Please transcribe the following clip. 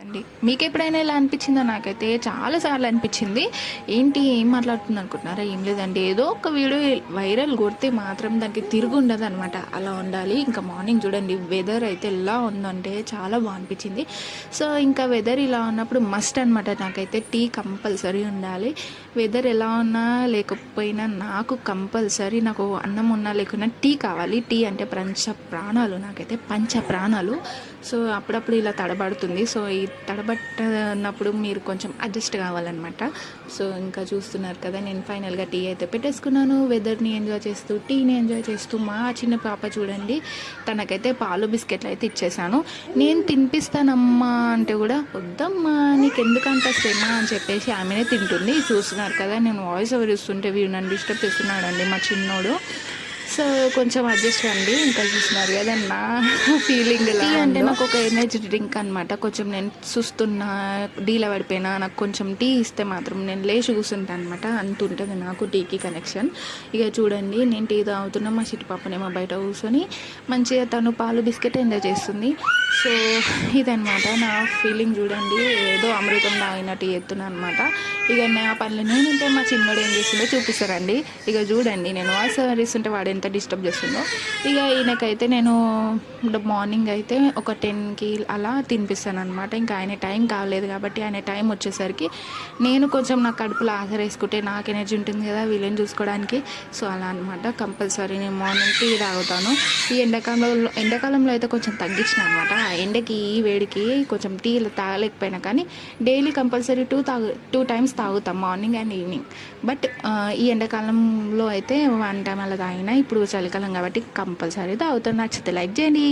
అండి. మీకెప్పుడైనా ఇలా అనిపించిందా? నాకైతే చాలా సార్లు అనిపించింది. ఏంటి ఏం మాట్లాడుతుంది అనుకుంటున్నారా? ఏం లేదండి. ఏదో ఒక వీడియో వైరల్ కొడితే మాత్రం దానికి తిరుగుండదనమాట. అలా ఉండాలి. ఇంకా మార్నింగ్ చూడండి వెదర్ అయితే ఎలా ఉందంటే చాలా బాగా అనిపించింది. సో ఇంకా వెదర్ ఇలా ఉన్నప్పుడు మస్ట్ అనమాట. నాకైతే టీ కంపల్సరీ ఉండాలి. వెదర్ ఎలా ఉన్నా లేకపోయినా నాకు కంపల్సరీ నాకు అన్నం ఉన్నా లేకున్నా టీ కావాలి. టీ అంటే పంచ ప్రాణాలు, నాకైతే పంచ ప్రాణాలు. సో అప్పుడప్పుడు ఇలా తడబడుతుంది. సో ఈ తడబట్టనప్పుడు మీరు కొంచెం అడ్జస్ట్ కావాలన్నమాట. సో ఇంకా చూస్తున్నారు కదా, నేను ఫైనల్గా టీ అయితే పెట్టేసుకున్నాను. వెదర్ని ఎంజాయ్ చేస్తూ టీని ఎంజాయ్ చేస్తూ మా చిన్న పాప చూడండి, తనకైతే పాలు బిస్కెట్లు అయితే ఇచ్చేసాను. నేను తినిపిస్తానమ్మా అంటే కూడా వద్దమ్మా నీకెందుకంత శ్రమ అని చెప్పేసి ఆమెనే తింటుంది. చూస్తున్నారు కదా, నేను వాయిస్ ఓవర్ ఇస్తుంటే వీడు నన్ను డిస్టర్బ్ చేస్తున్నాడండి మా చిన్నోడు. సో కొంచెం అడ్జస్ట్ అండి. ఇంకా చూస్తున్నారు కదా నా ఫీలింగ్. టీ అంటే నాకు ఒక ఎనర్జీ డ్రింక్ అనమాట. కొంచెం నేను చూస్తున్నా డీలా పడిపోయినా నాకు కొంచెం టీ ఇస్తే మాత్రం నేను లేచి కూర్చుంటాను అనమాట. అంత ఉంటుంది నాకు టీకి కనెక్షన్. ఇక చూడండి నేను టీ తాగుతున్నా, మా చిట్టి పాపనేమో బయట కూర్చొని మంచిగా తను పాలు బిస్కెట్ ఎంజాయ్ చేస్తుంది. సో ఇదనమాట నా ఫీలింగ్. చూడండి ఏదో అమృతం తాగినట్టు చేస్తున్నాను అనమాట. ఇక నా పనులు నేనంటే మా చిన్నోడు ఏం చేస్తుందో చూపిస్తారండి. ఇక చూడండి నేను వాయిస్ ఓవర్ ఇస్తుంటే వాడు ఎంత డిస్టర్బ్ చేస్తుందో. ఇక ఈయనకైతే నేను మార్నింగ్ అయితే ఒక 10కి అలా తినిపిస్తాను అనమాట. ఇంకా ఆయన టైం కాలేదు కాబట్టి ఆయన టైం వచ్చేసరికి నేను కొంచెం నా కడుపులో ఆసరేసుకుంటే నాకు ఎనర్జీ ఉంటుంది కదా వీళ్ళని చూసుకోవడానికి. సో అలా అనమాట. కంపల్సరీ నేను మార్నింగ్ టీ తాగుతాను. ఈ ఎండాకాలంలో అయితే కొంచెం తగ్గించిన అనమాట. ఆ ఎండకి ఈ వేడికి కొంచెం టీ తాగలేకపోయినా కానీ డైలీ కంపల్సరీ 2 టైమ్స్ తాగుతాం, మార్నింగ్ అండ్ ఈవినింగ్. బట్ ఈ ఎండాకాలంలో అయితే 1 టైం అలా తాగినా. ఇప్పుడు చలికాలం కాబట్టి కంపల్సరీ తాగుతాను. నచ్చితే లైక్ చేయండి.